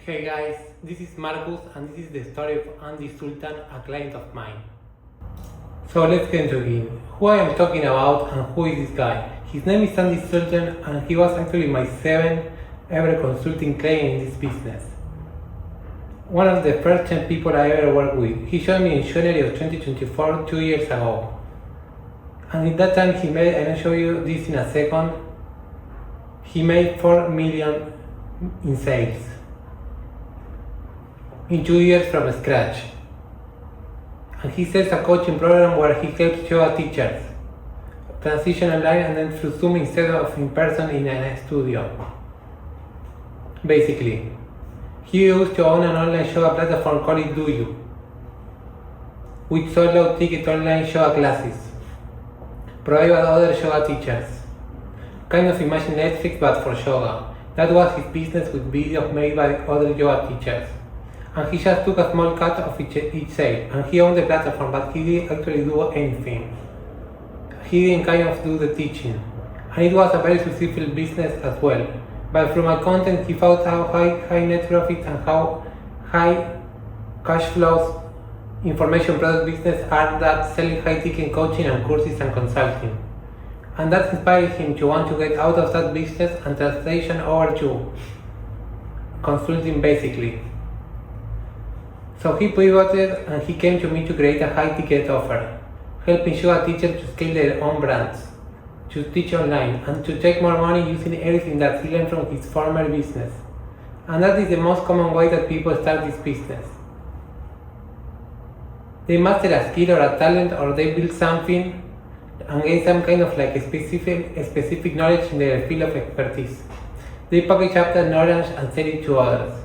Hey guys, this is Marcus and this is the story of Andy Sultan, a client of mine. So let's get into it. Who I am talking about and who is this guy? His name is Andy Sultan and he was actually my 7th ever consulting client in this business. One of the first 10 people I ever worked with. He joined me in January of 2024, 2 years ago. And in that time he made, I will show you this in a second, he made 4 million in sales in 2 years from scratch. And he sells a coaching program where he helps yoga teachers transition online and then through Zoom instead of in person in a studio. Basically, he used to own an online yoga platform called DoYou, which sold low ticket online yoga classes, provided by other yoga teachers. Kind of imagine Netflix but for yoga. That was his business with videos made by other yoga teachers. And he just took a small cut of each sale, and he owned the platform, but he didn't actually do anything. He didn't kind of do the teaching, and it was a very successful business as well. But through my content, he found how high net profits and how high cash flows information product business are that selling high ticket coaching and courses and consulting. And that inspired him to want to get out of that business and translation over to consulting basically. So he pivoted and he came to me to create a high ticket offer, helping yoga teachers to scale their own brands, to teach online, and to take more money using everything that he learned from his former business. And that is the most common way that people start this business. They master a skill or a talent, or they build something and gain some kind of like a specific knowledge in their field of expertise. They package up that knowledge and sell it to others,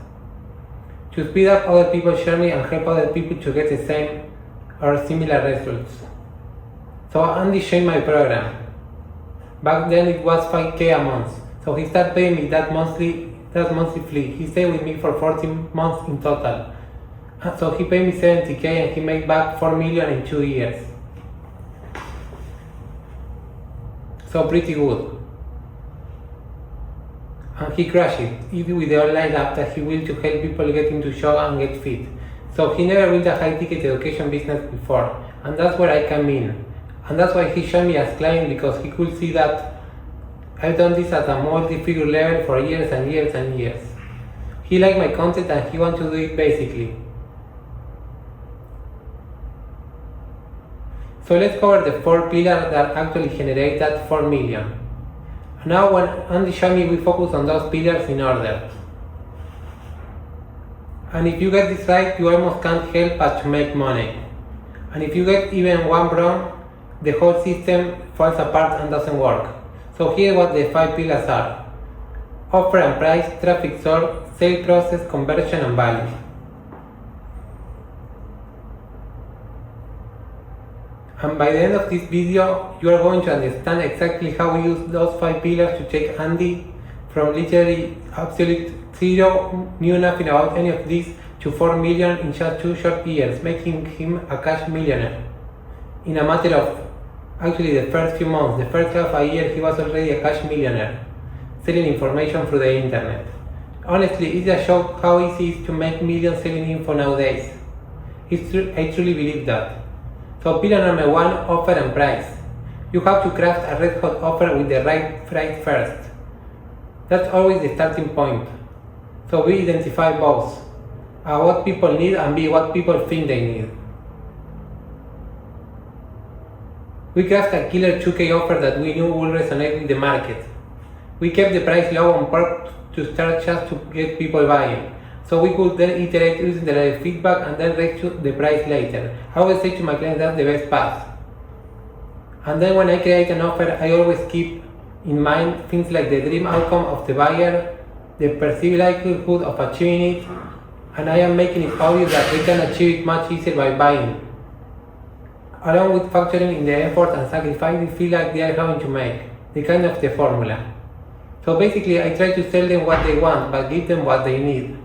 to speed up other people's journey and help other people to get the same or similar results. So Andy joined my program. Back then it was 5K a month. So he started paying me that monthly fee. He stayed with me for 14 months in total. So he paid me 70K and he made back 4 million in 2 years. So pretty good. And he crushed it, even with the online app that he will to help people get into yoga and get fit. So he never built a high-ticket education business before, and that's where I come in. And that's why he joined me as client, because he could see that I've done this at a multi-figure level for years and years and years. He liked my content and he wanted to do it basically. So let's cover the 4 pillars that actually generate that 4 million. Now when Andy showed me, we focus on those pillars in order. And if you get this right, you almost can't help but to make money. And if you get even one wrong, the whole system falls apart and doesn't work. So here what the 5 pillars are: offer and price, traffic source, sale process, conversion and value. And by the end of this video, you are going to understand exactly how we use those 5 pillars to take Andy from literally absolute zero, knew nothing about any of this, to 4 million in just 2 short years, making him a cash millionaire. In a matter of actually the first few months, the first half a year, he was already a cash millionaire, selling information through the internet. Honestly, it's a shock how easy it is to make millions selling info nowadays. I truly believe that. So pillar number 1, offer and price. You have to craft a red hot offer with the right price first. That's always the starting point. So we identify both, what people need and B, what people think they need. We craft a killer 2K offer that we knew would resonate with the market. We kept the price low on purpose to start just to get people buying. So we could then iterate using the feedback and then raise the price later. I always say to my clients that's the best path. And then when I create an offer, I always keep in mind things like the dream outcome of the buyer, the perceived likelihood of achieving it, and I am making it obvious that they can achieve it much easier by buying. Along with factoring in the effort and sacrifice they feel like they are having to make, the kind of the formula. So basically I try to sell them what they want, but give them what they need.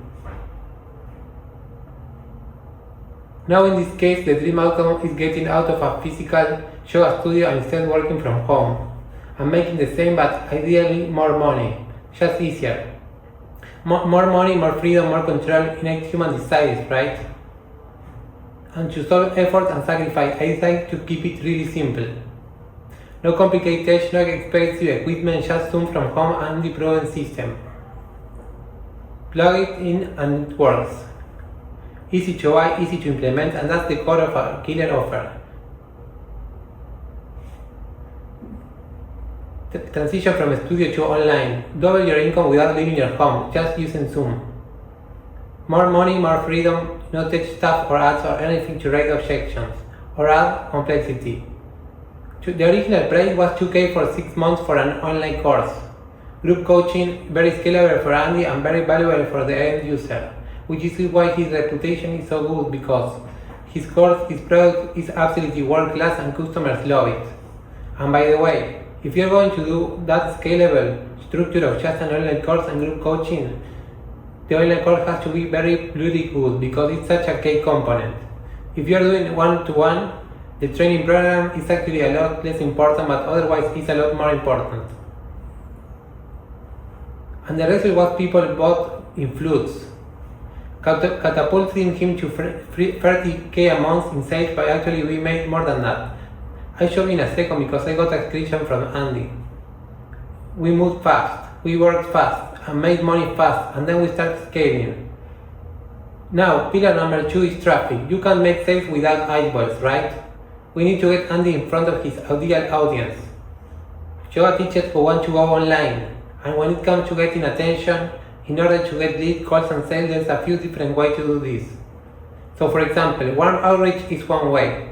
Now in this case, the dream outcome is getting out of a physical yoga studio and instead working from home, and making the same but ideally more money, just easier. More money, more freedom, more control, innate human desires, right? And to solve effort and sacrifice, I decide to keep it really simple. No complicated, no expensive equipment, just Zoom from home and the proven system. Plug it in and it works. Easy to buy, easy to implement, and that's the core of our killer offer. Transition from studio to online. Double your income without leaving your home, just using Zoom. More money, more freedom, no tech stuff or ads or anything to raise objections or add complexity. The original price was $2,000 for 6 months for an online course. Group coaching, very scalable for Andy and very valuable for the end user, which is why his reputation is so good, because his course, his product is absolutely world class and customers love it. And by the way, if you're going to do that scalable structure of just an online course and group coaching, the online course has to be very bloody good because it's such a key component. If you're doing one-to-one, the training program is actually a lot less important, but otherwise it's a lot more important. And the result was people bought in floods, catapulting him to $30,000 a month in sales, but actually we made more than that. I'll show you in a second because I got a screenshot from Andy. We moved fast, we worked fast, and made money fast, and then we started scaling. Now, pillar number 2 is traffic. You can't make sales without eyeballs, right? We need to get Andy in front of his ideal audience. Yoga teachers who want to go online, and when it comes to getting attention, in order to get lead calls and sales, there's a few different ways to do this. So for example, warm outreach is one way.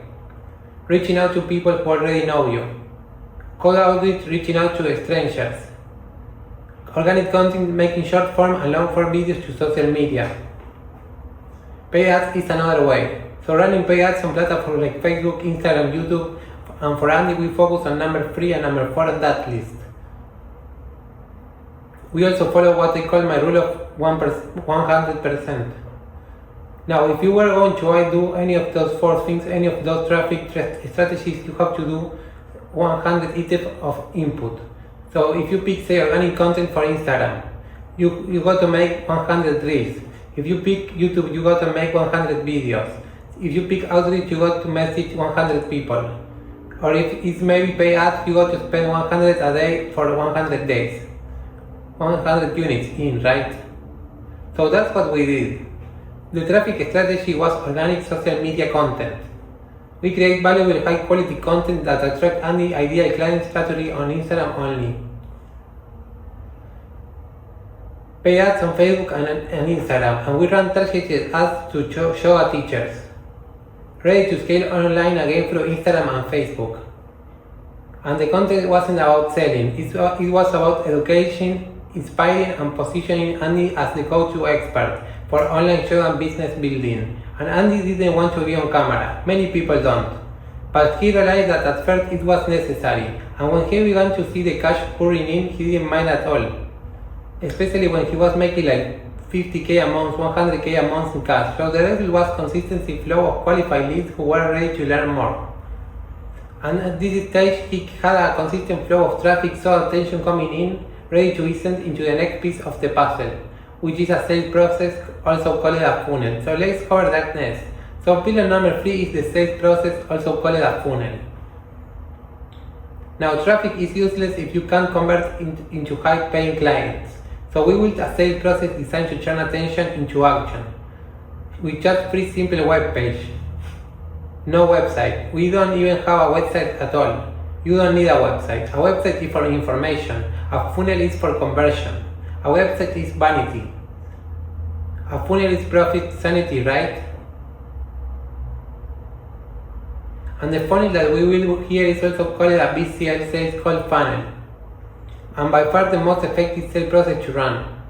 Reaching out to people who already know you. Cold outreach, reaching out to strangers. Organic content, making short form and long form videos to social media. Paid ads is another way. So running paid ads on platforms like Facebook, Instagram, YouTube, and for Andy we focus on number 3 and number 4 on that list. We also follow what I call my rule of 100%. Now, if you were going to do any of those 4 things, any of those traffic strategies, you have to do 100 items of input. So if you pick, say, organic content for Instagram, you got to make 100 reels. If you pick YouTube, you got to make 100 videos. If you pick outreach, you got to message 100 people. Or if it's maybe pay ads, you got to spend 100 a day for 100 days. 100 units in, right? So that's what we did. The traffic strategy was organic social media content. We create valuable high quality content that attract any ideal client strategy on Instagram only. Pay ads on Facebook and Instagram, and we run targeted ads to yoga teachers. Ready to scale online again through Instagram and Facebook. And the content wasn't about selling, it was about education, inspiring and positioning Andy as the go-to expert for online yoga and business building. And Andy didn't want to be on camera, many people don't. But he realized that at first it was necessary, and when he began to see the cash pouring in, he didn't mind at all. Especially when he was making like $50,000 a month, $100,000 a month in cash. So the result was consistency flow of qualified leads who were ready to learn more. And at this stage, he had a consistent flow of traffic, so attention coming in, ready to be sent into the next piece of the puzzle, which is a sales process, also called a funnel. So let's cover that next. So pillar number 3 is the sales process, also called a funnel. Now traffic is useless if you can't convert into high-paying clients. So we built a sales process designed to turn attention into action. With just 3 simple web pages. No website. We don't even have a website at all. You don't need a website. A website is for information. A funnel is for conversion. A website is vanity. A funnel is profit sanity, right? And the funnel that we will here is also called a VCL sales call funnel. And by far the most effective sales process to run.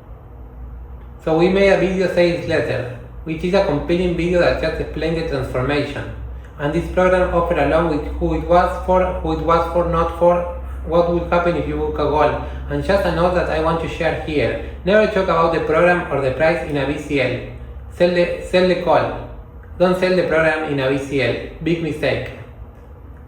So we made a video sales letter, which is a compelling video that just explains the transformation. And this program offers along with who it was for, not for, what will happen if you book a goal. And just a note that I want to share here. Never talk about the program or the price in a VCL. Sell the call. Don't sell the program in a VCL. Big mistake.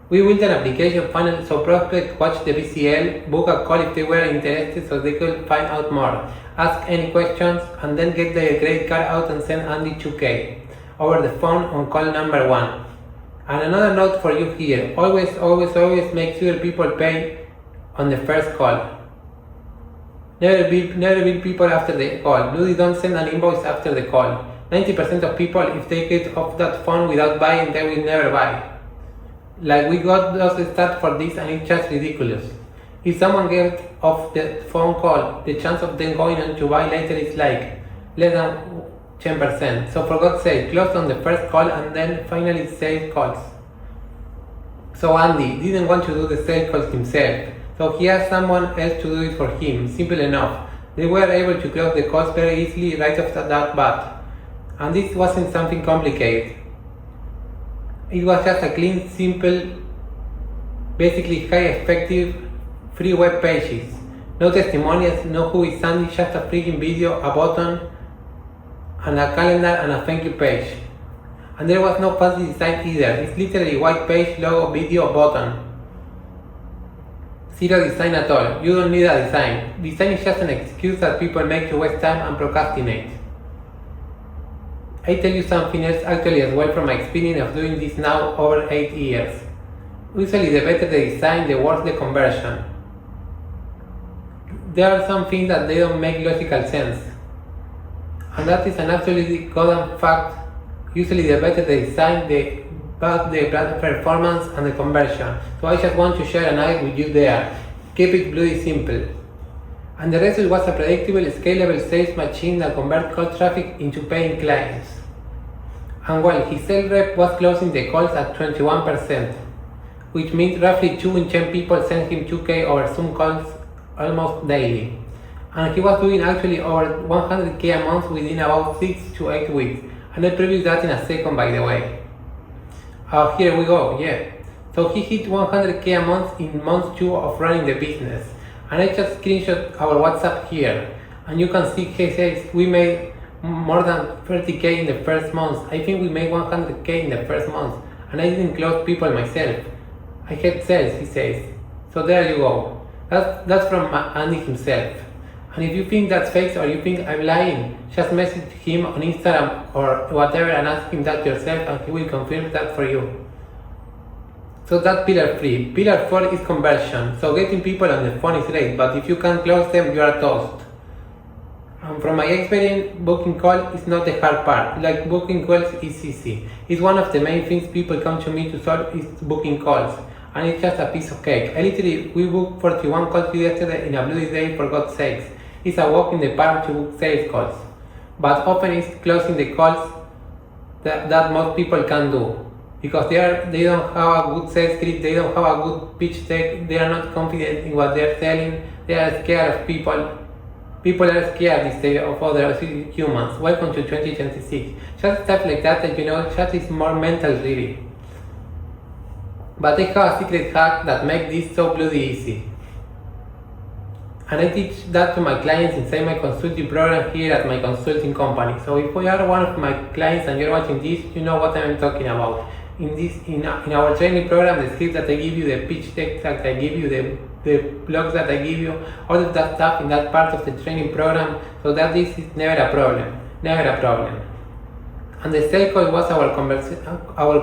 We built an application funnel so prospects watch the BCL, book a call if they were interested so they could find out more, ask any questions, and then get their credit card out and send Andy 2K over the phone on call number 1. And another note for you here, always make sure people pay on the first call. Never bill people after the call. Bloody don't send an invoice after the call. 90% of people, if they get off that phone without buying, they will never buy. Like, we got those stats for this and it's just ridiculous. If someone gets off the phone call, the chance of them going on to buy later is like less than 10%. So for God's sake, close on the first call and then finally sales calls. So Andy didn't want to do the sales calls himself, so he asked someone else to do it for him. Simple enough. They were able to close the calls very easily right after that bat. And this wasn't something complicated. It was just a clean, simple, basically high effective, free web pages. No testimonials, no who is Andy, just a freaking video, a button, and a calendar and a thank you page. And there was no fancy design either. It's literally white page, logo, video, button. Zero design at all. You don't need a design. Design is just an excuse that people make to waste time and procrastinate. I tell you something else actually as well from my experience of doing this now over 8 years. Usually the better the design, the worse the conversion. There are some things that they don't make logical sense. And that is an absolutely goddamn fact. Usually the better the design, the better the performance and the conversion. So I just want to share an idea with you there. Keep it bloody simple. And the result was a predictable, scalable sales machine that converts cold traffic into paying clients. And while his sales rep was closing the calls at 21%, which means roughly 2 in 10 people sent him 2K over Zoom calls almost daily. And he was doing actually over 100K a month within about 6 to 8 weeks. And I'll preview that in a second, by the way. Here we go, yeah. So he hit 100K a month in month 2 of running the business. And I just screenshot our WhatsApp here. And you can see he says we made more than 30K in the first month. I think we made 100K in the first month. And I didn't close people myself. I had sales, he says. So there you go. That's from Andy himself. And if you think that's fake or you think I'm lying, just message him on Instagram or whatever and ask him that yourself and he will confirm that for you. So that's pillar 3. Pillar 4 is conversion. So getting people on the phone is great, but if you can't close them, you are toast. And from my experience, booking call is not the hard part. Like, booking calls is easy. It's one of the main things people come to me to solve is booking calls. And it's just a piece of cake. We booked 41 calls yesterday in a bloody day, for God's sakes. It's a walk in the park to book sales calls. But often it's closing the calls that most people can do. Because they don't have a good sales script, they don't have a good pitch deck, they are not confident in what they're selling, they are scared of people. People are scared these days of other humans. Welcome to 2026. Just stuff like that, just is more mental really. But I have a secret hack that makes this so bloody easy. And I teach that to my clients inside my consulting program here at my consulting company. So if you are one of my clients and you're watching this, you know what I'm talking about. In our training program, the script that I give you, the pitch deck that I give you, the blogs that I give you, all of that stuff in that part of the training program, so that this is never a problem. And the sales call was our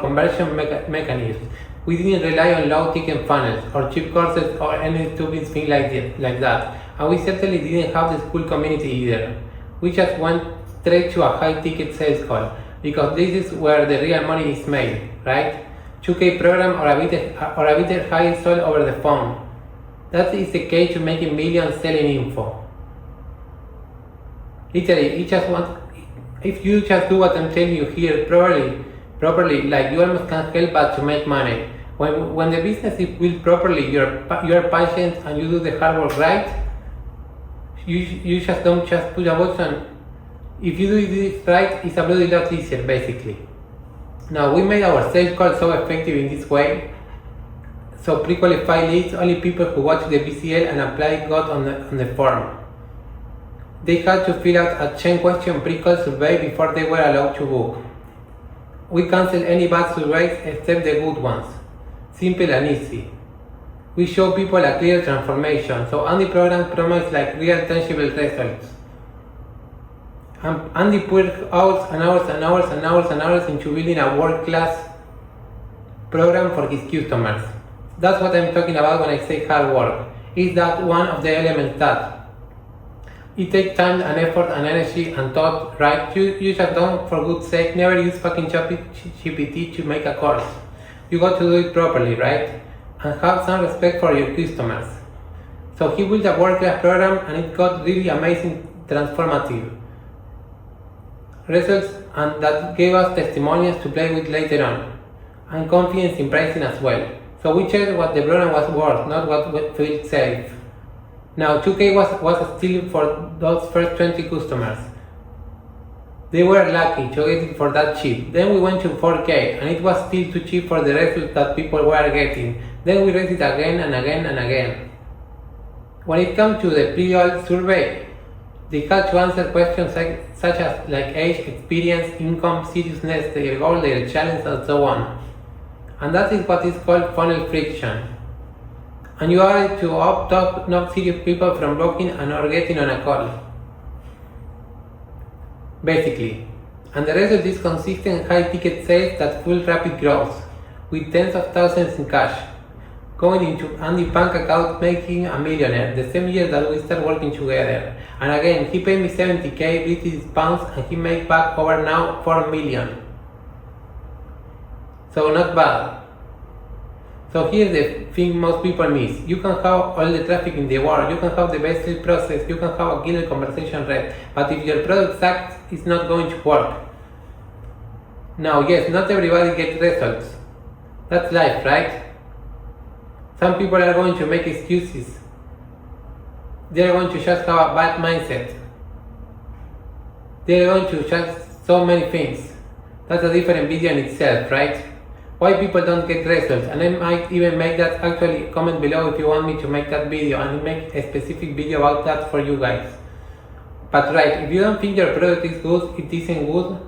conversion mechanism. We didn't rely on low ticket funnels or cheap courses or any stupid thing like that. And we certainly didn't have the school community either. We just went straight to a high ticket sales call because this is where the real money is made, right? 2K program or a bit high sold over the phone. That is the key to making millions selling info. Literally, if you just do what I'm telling you here properly, like, you almost can't help but to make money. When the business is built properly, you're patient and you do the hard work right. You just don't just push a button. If you do this right, it's a bloody lot easier, basically. Now, we made our sales call so effective in this way. So pre-qualified leads, only people who watch the BCL and apply got on the form. They had to fill out a 10-question pre-call survey before they were allowed to book. We canceled any bad surveys except the good ones. simple and easy. We show people a clear transformation, so Andy program promises like real tangible results. Andy put hours and hours and hours and hours and hours into building a world-class program for his customers. That's what I'm talking about when I say hard work. Is that one of the elements that it takes time and effort and energy and thought, right? You just don't, for good sake, never use fucking GPT to make a course. You got to do it properly, right? And have some respect for your customers. So he built a world-class program and it got really amazing, transformative results, and that gave us testimonials to play with later on, and confidence in pricing as well. So we checked what the program was worth, not what felt safe. Now 2K was still for those first 20 customers. They were lucky to get it for that cheap. Then we went to 4K and it was still too cheap for the results that people were getting. Then we raised it again and again and again. When it comes to the pre-oil survey, they had to answer questions such as like age, experience, income, seriousness, their goal, their challenge, and so on. And that is what is called funnel friction. And you are to opt up not serious people from blocking and or getting on a call. Basically. And the result is consistent high ticket sales that fuel rapid growth, with tens of thousands in cash, going into Andy bank account making a millionaire the same year that we start working together. And again, he paid me 70k British pounds and he made back over now 4 million. So not bad. So here's the thing most people miss. You can have all the traffic in the world, you can have the best sales process, you can have a killer conversation rate, but if your product sucks, it's not going to work. Now yes, not everybody gets results. That's life, right? Some people are going to make excuses. They're going to just have a bad mindset. They're going to just so many things. That's a different video in itself, right? Why people don't get results, and I might even make that. Actually comment below if you want me to make that video and make a specific video about that for you guys. But right, if you don't think your product is good, it isn't good.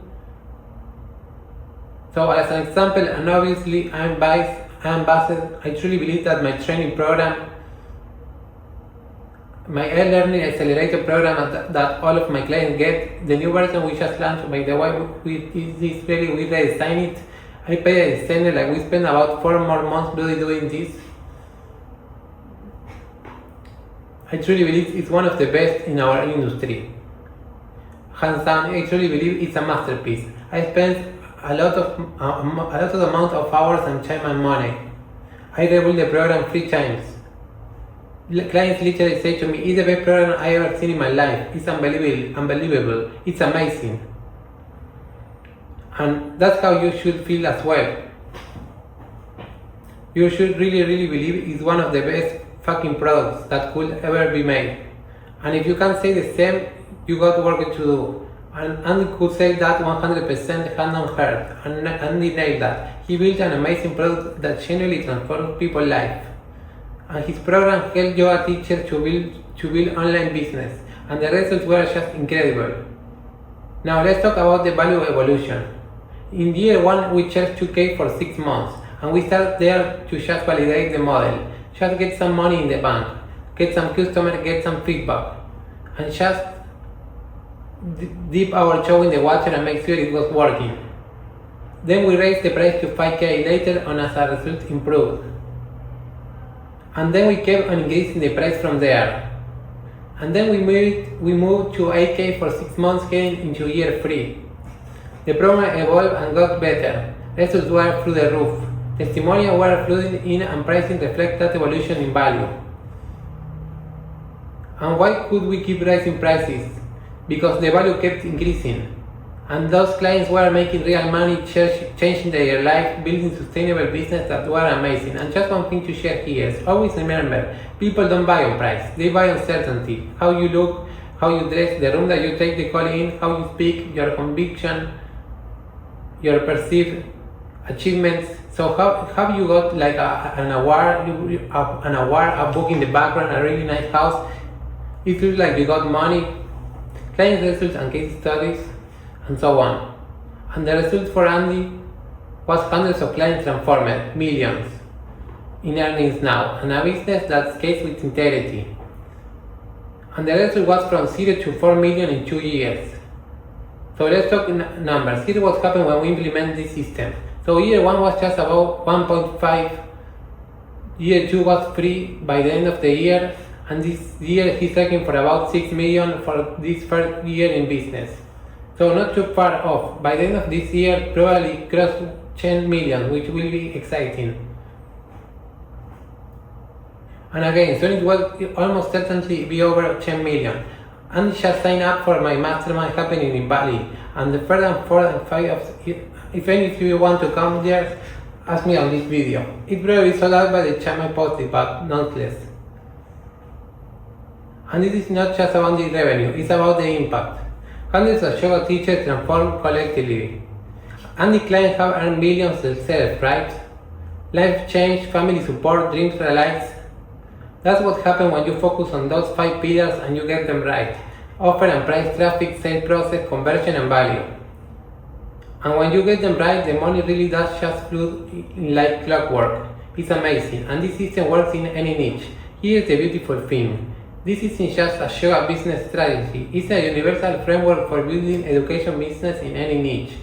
So as an example, and obviously I'm biased, I truly believe that my training program, my e-learning accelerator program that all of my clients get, the new version we just launched, by the way, we redesigned it. I paid a designer, like we spent about 4 more months really doing this. I truly believe it's one of the best in our industry. Hands down, I truly believe it's a masterpiece. I spent a lot of amount of hours and time and money. I rebuilt the program 3 times. Clients literally say to me, it's the best program I ever seen in my life. It's unbelievable. It's amazing. And that's how you should feel as well. You should really believe it's one of the best fucking products that could ever be made. And if you can't say the same, you got work to do. And Andy could say that 100% hand on heart, and Andy nailed that. He built an amazing product that genuinely transformed people's life. And his program helped yoga teachers to build online business, and the results were just incredible. Now let's talk about the value evolution. In year 1 we charged 2K for 6 months, and we started there to just validate the model, just get some money in the bank, get some customers, get some feedback, and just dip our toe in the water and make sure it was working. Then we raised the price to 5K later on as a result improved. And then we kept on increasing the price from there. And then we moved to 8K for 6 months heading into year 3. The program evolved and got better. Results were through the roof. Testimonials were flooding in and pricing reflected that evolution in value. And why could we keep raising prices? Because the value kept increasing. And those clients were making real money, changing their life, building sustainable business that were amazing. And just one thing to share here is always remember, people don't buy on price, they buy on certainty. How you look, how you dress, the room that you take the call in, how you speak, your conviction, your perceived achievements. So have you got like an award, a book in the background, a really nice house? It feels like you got money, client results and case studies, and so on. And the result for Andy was hundreds of clients transformed, millions. in earnings now, and a business that scales with integrity. And the result was from 0 to 4 million in 2 years. So let's talk numbers. Here's what happened when we implement this system. So year 1 was just about 1.5, year 2 was 3 by the end of the year, and this year he's looking for about 6 million for this first year in business. So not too far off. By the end of this year, probably cross 10 million, which will be exciting. And again, soon it will almost certainly be over 10 million. And just sign up for my mastermind happening in Bali. And the third and fourth and fifth, if any of you want to come there, ask me on this video. It probably sold out by the time I posted, but nonetheless. And this is not just about the revenue, it's about the impact. Hundreds of yoga teachers transform collectively. And the clients have earned millions themselves, right? Life change, family support, dreams realized. That's what happens when you focus on those 5 pillars and you get them right. Offer and price, traffic, sales process, conversion and value. And when you get them right, the money really does just flow like clockwork. It's amazing, and this system works in any niche. Here's the beautiful thing. This isn't just a yoga business strategy, it's a universal framework for building education business in any niche.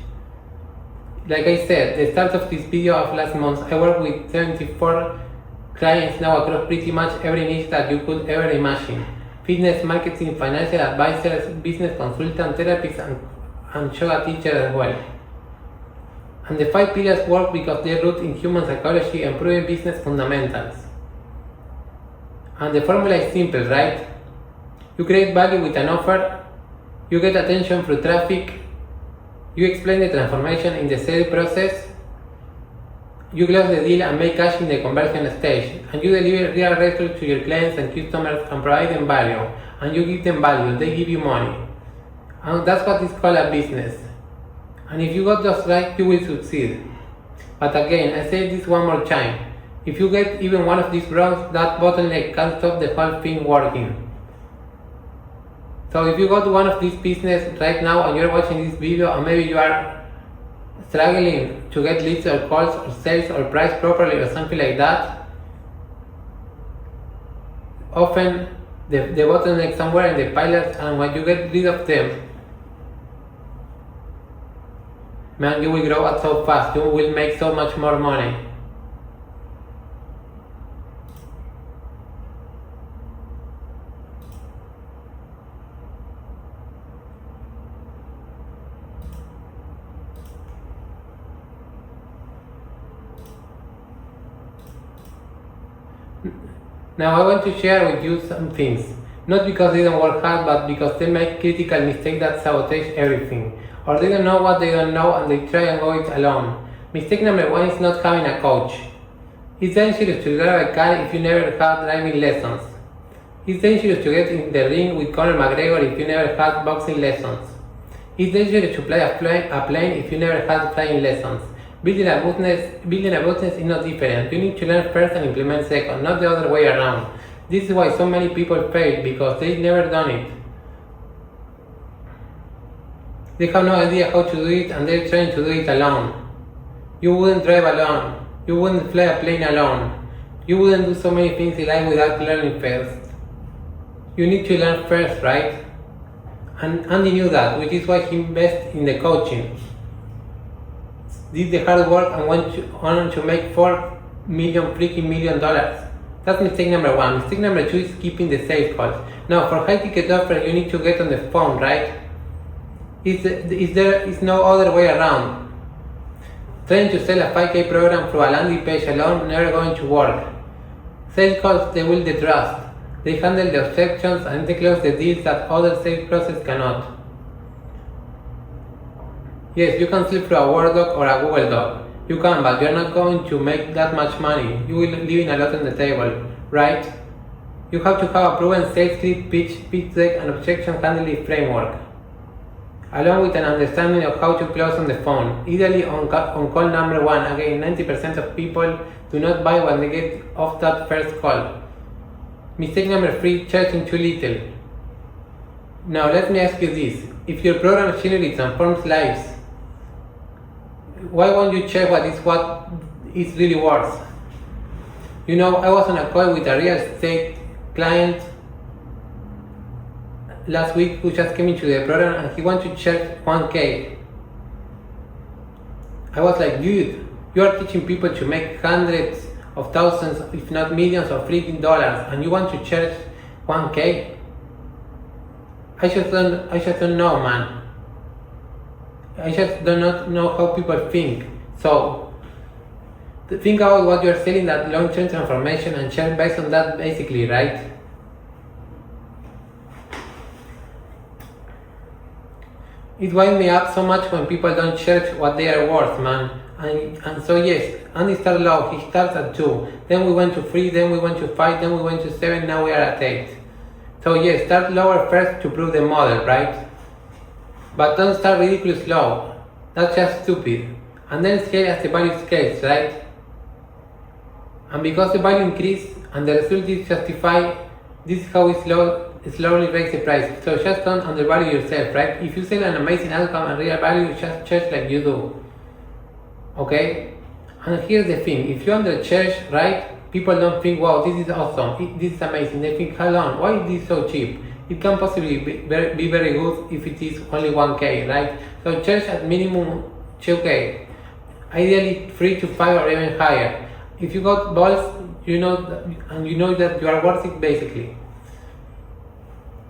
Like I said, the start of this video of last month, I worked with 74 clients now across pretty much every niche that you could ever imagine. Fitness, marketing, financial advisors, business consultant, therapists, and yoga teachers as well. And the 5 pillars work because they root in human psychology and proven business fundamentals. And the formula is simple, right? You create value with an offer, you get attention through traffic, you explain the transformation in the sales process, you close the deal and make cash in the conversion stage, and you deliver real results to your clients and customers and provide them value, and you give them value, they give you money. And that's what is called a business. And if you got those right, you will succeed. But again, I say this one more time. If you get even one of these wrong, that bottleneck can stop the whole thing working. So if you got one of these business right now and you're watching this video and maybe you are struggling to get leads or calls or sales or price properly or something like that, often the bottleneck somewhere in the pillars, and when you get rid of them, man, you will grow up so fast, you will make so much more money. Now I want to share with you some things, not because they don't work hard, but because they make critical mistakes that sabotage everything. Or they don't know what they don't know and they try and go it alone. Mistake number 1 is not having a coach. It's dangerous to drive a car if you never had driving lessons. It's dangerous to get in the ring with Conor McGregor if you never had boxing lessons. It's dangerous to fly a plane if you never had flying lessons. Building a business is not different. You need to learn first and implement second, not the other way around. This is why so many people fail, because they've never done it. They have no idea how to do it and they're trying to do it alone. You wouldn't drive alone. You wouldn't fly a plane alone. You wouldn't do so many things in life without learning first. You need to learn first, right? And Andy knew that, which is why he invested in the coaching. Did the hard work and went on to make $4 million. That's mistake number 1. Mistake number 2 is keeping the sales calls. Now, for high ticket offer, you need to get on the phone, right? There is no other way around. Trying to sell a 5K program through a landing page alone never going to work. Sales calls, they build the trust. They handle the objections and they close the deals that other sales process cannot. Yes, you can sell through a Word doc or a Google doc. You can, but you're not going to make that much money. You will leave a lot on the table, right? You have to have a proven sales script, pitch deck, and objection handling framework, along with an understanding of how to close on the phone, ideally on call number 1. Again, 90% of people do not buy when they get off that first call. Mistake number 3, charging too little. Now let me ask you this. If your program generally transforms lives, why won't you check what is really worth? You know, I was on a call with a real estate client last week who just came into the program and he wanted to charge 1K. I was like, dude, you are teaching people to make hundreds of thousands, if not millions of freaking dollars, and you want to charge 1K? I just don't know, man. I just do not know how people think. So think about what you're selling, that long-term transformation, and charge based on that basically, right? It winds me up so much when people don't charge what they are worth, man. And so yes, Andy started low, he starts at 2, then we went to 3, then we went to 5, then we went to 7, now we are at 8. So yes, start lower first to prove the model, right? But don't start ridiculous low, that's just stupid. And then scale as the value scales, right? And because the value increases and the result is justified, this is how we slowly raise the price. So just don't undervalue yourself, right? If you sell an amazing outcome and real value, just charge like you do. Okay? And here's the thing, if you undercharge, right, people don't think, wow, this is awesome, this is amazing. They think, hold on, why is this so cheap? It can possibly be very good if it is only 1K, right? So charge at minimum 2K, ideally 3 to 5 or even higher. If you got balls, you know that you are worth it basically.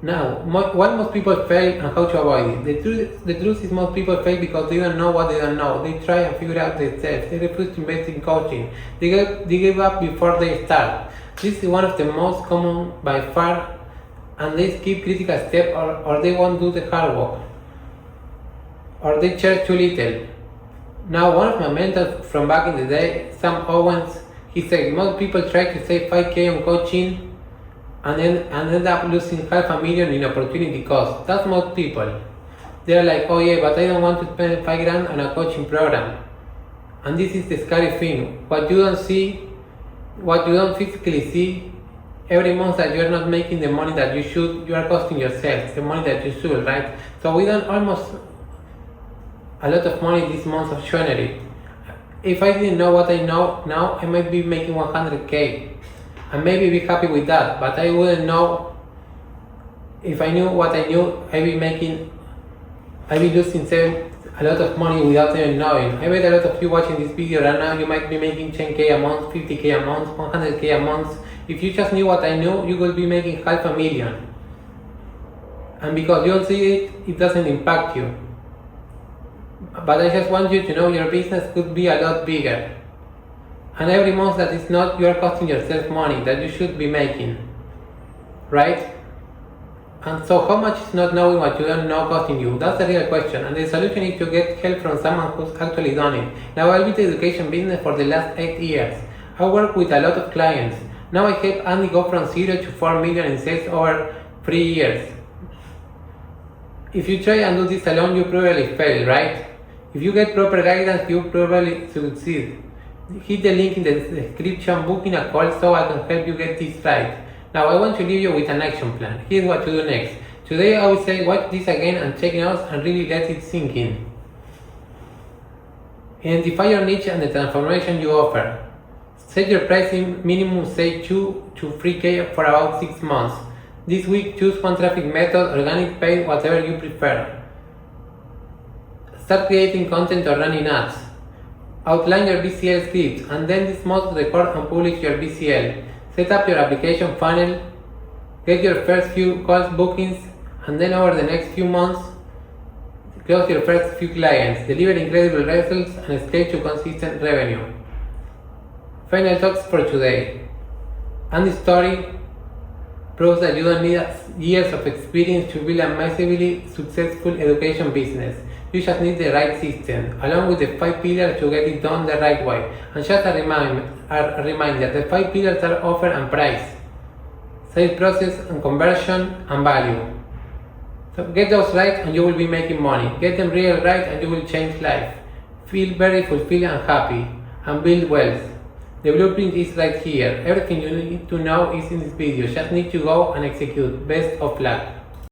Now, why most people fail and how to avoid it? The truth is most people fail because they don't know what they don't know. They try and figure out themselves. They refuse to invest in coaching. They give up before they start. This is one of the most common by far, and they skip critical steps or they won't do the hard work. Or they charge too little. Now, one of my mentors from back in the day, Sam Owens, he said most people try to save 5K on coaching and end up losing $500,000 in opportunity cost. That's most people. They're like, oh yeah, but I don't want to spend $5,000 on a coaching program. And this is the scary thing. What you don't see, what you don't physically see, every month that you're not making the money that you should, you are costing yourself the money that you should, right? So we done almost a lot of money this month of January. If I didn't know what I know now, I might be making 100K. And maybe be happy with that, but I wouldn't know. If I knew what I knew, I'd be losing a lot of money without even knowing. I bet a lot of you watching this video right now, you might be making 10K a month, 50K a month, 100K a month. If you just knew what I knew, you would be making $500,000. And because you don't see it, it doesn't impact you. But I just want you to know your business could be a lot bigger. And every month that is not, you are costing yourself money that you should be making, right? And so how much is not knowing what you don't know costing you? That's the real question, and the solution is to get help from someone who's actually done it. Now I've been in the education business for the last 8 years. I work with a lot of clients. Now I help Andy go from 0 to 4 million in sales over 3 years. If you try and do this alone, you probably fail, right? If you get proper guidance, you probably succeed. Hit the link in the description, booking a call so I can help you get this right. Now I want to leave you with an action plan. Here's what to do next. Today I will say watch this again and check notes and really let it sink in. Identify your niche and the transformation you offer. Set your pricing minimum, say 2 to 3K for about 6 months. This week choose one traffic method, organic, paid, whatever you prefer. Start creating content or running ads. Outline your BCL script, and then this month record and publish your BCL. Set up your application funnel, get your first few calls bookings, and then over the next few months, close your first few clients, deliver incredible results, and scale to consistent revenue. Final thoughts for today. Andy's story proves that you don't need years of experience to build a massively successful education business. You just need the right system, along with the 5 pillars to get it done the right way. And just a reminder, the 5 pillars are offer and price, sales process and conversion, and value. So get those right and you will be making money. Get them real right and you will change life. Feel very fulfilled and happy, and build wealth. The blueprint is right here. Everything you need to know is in this video. Just need to go and execute. Best of luck.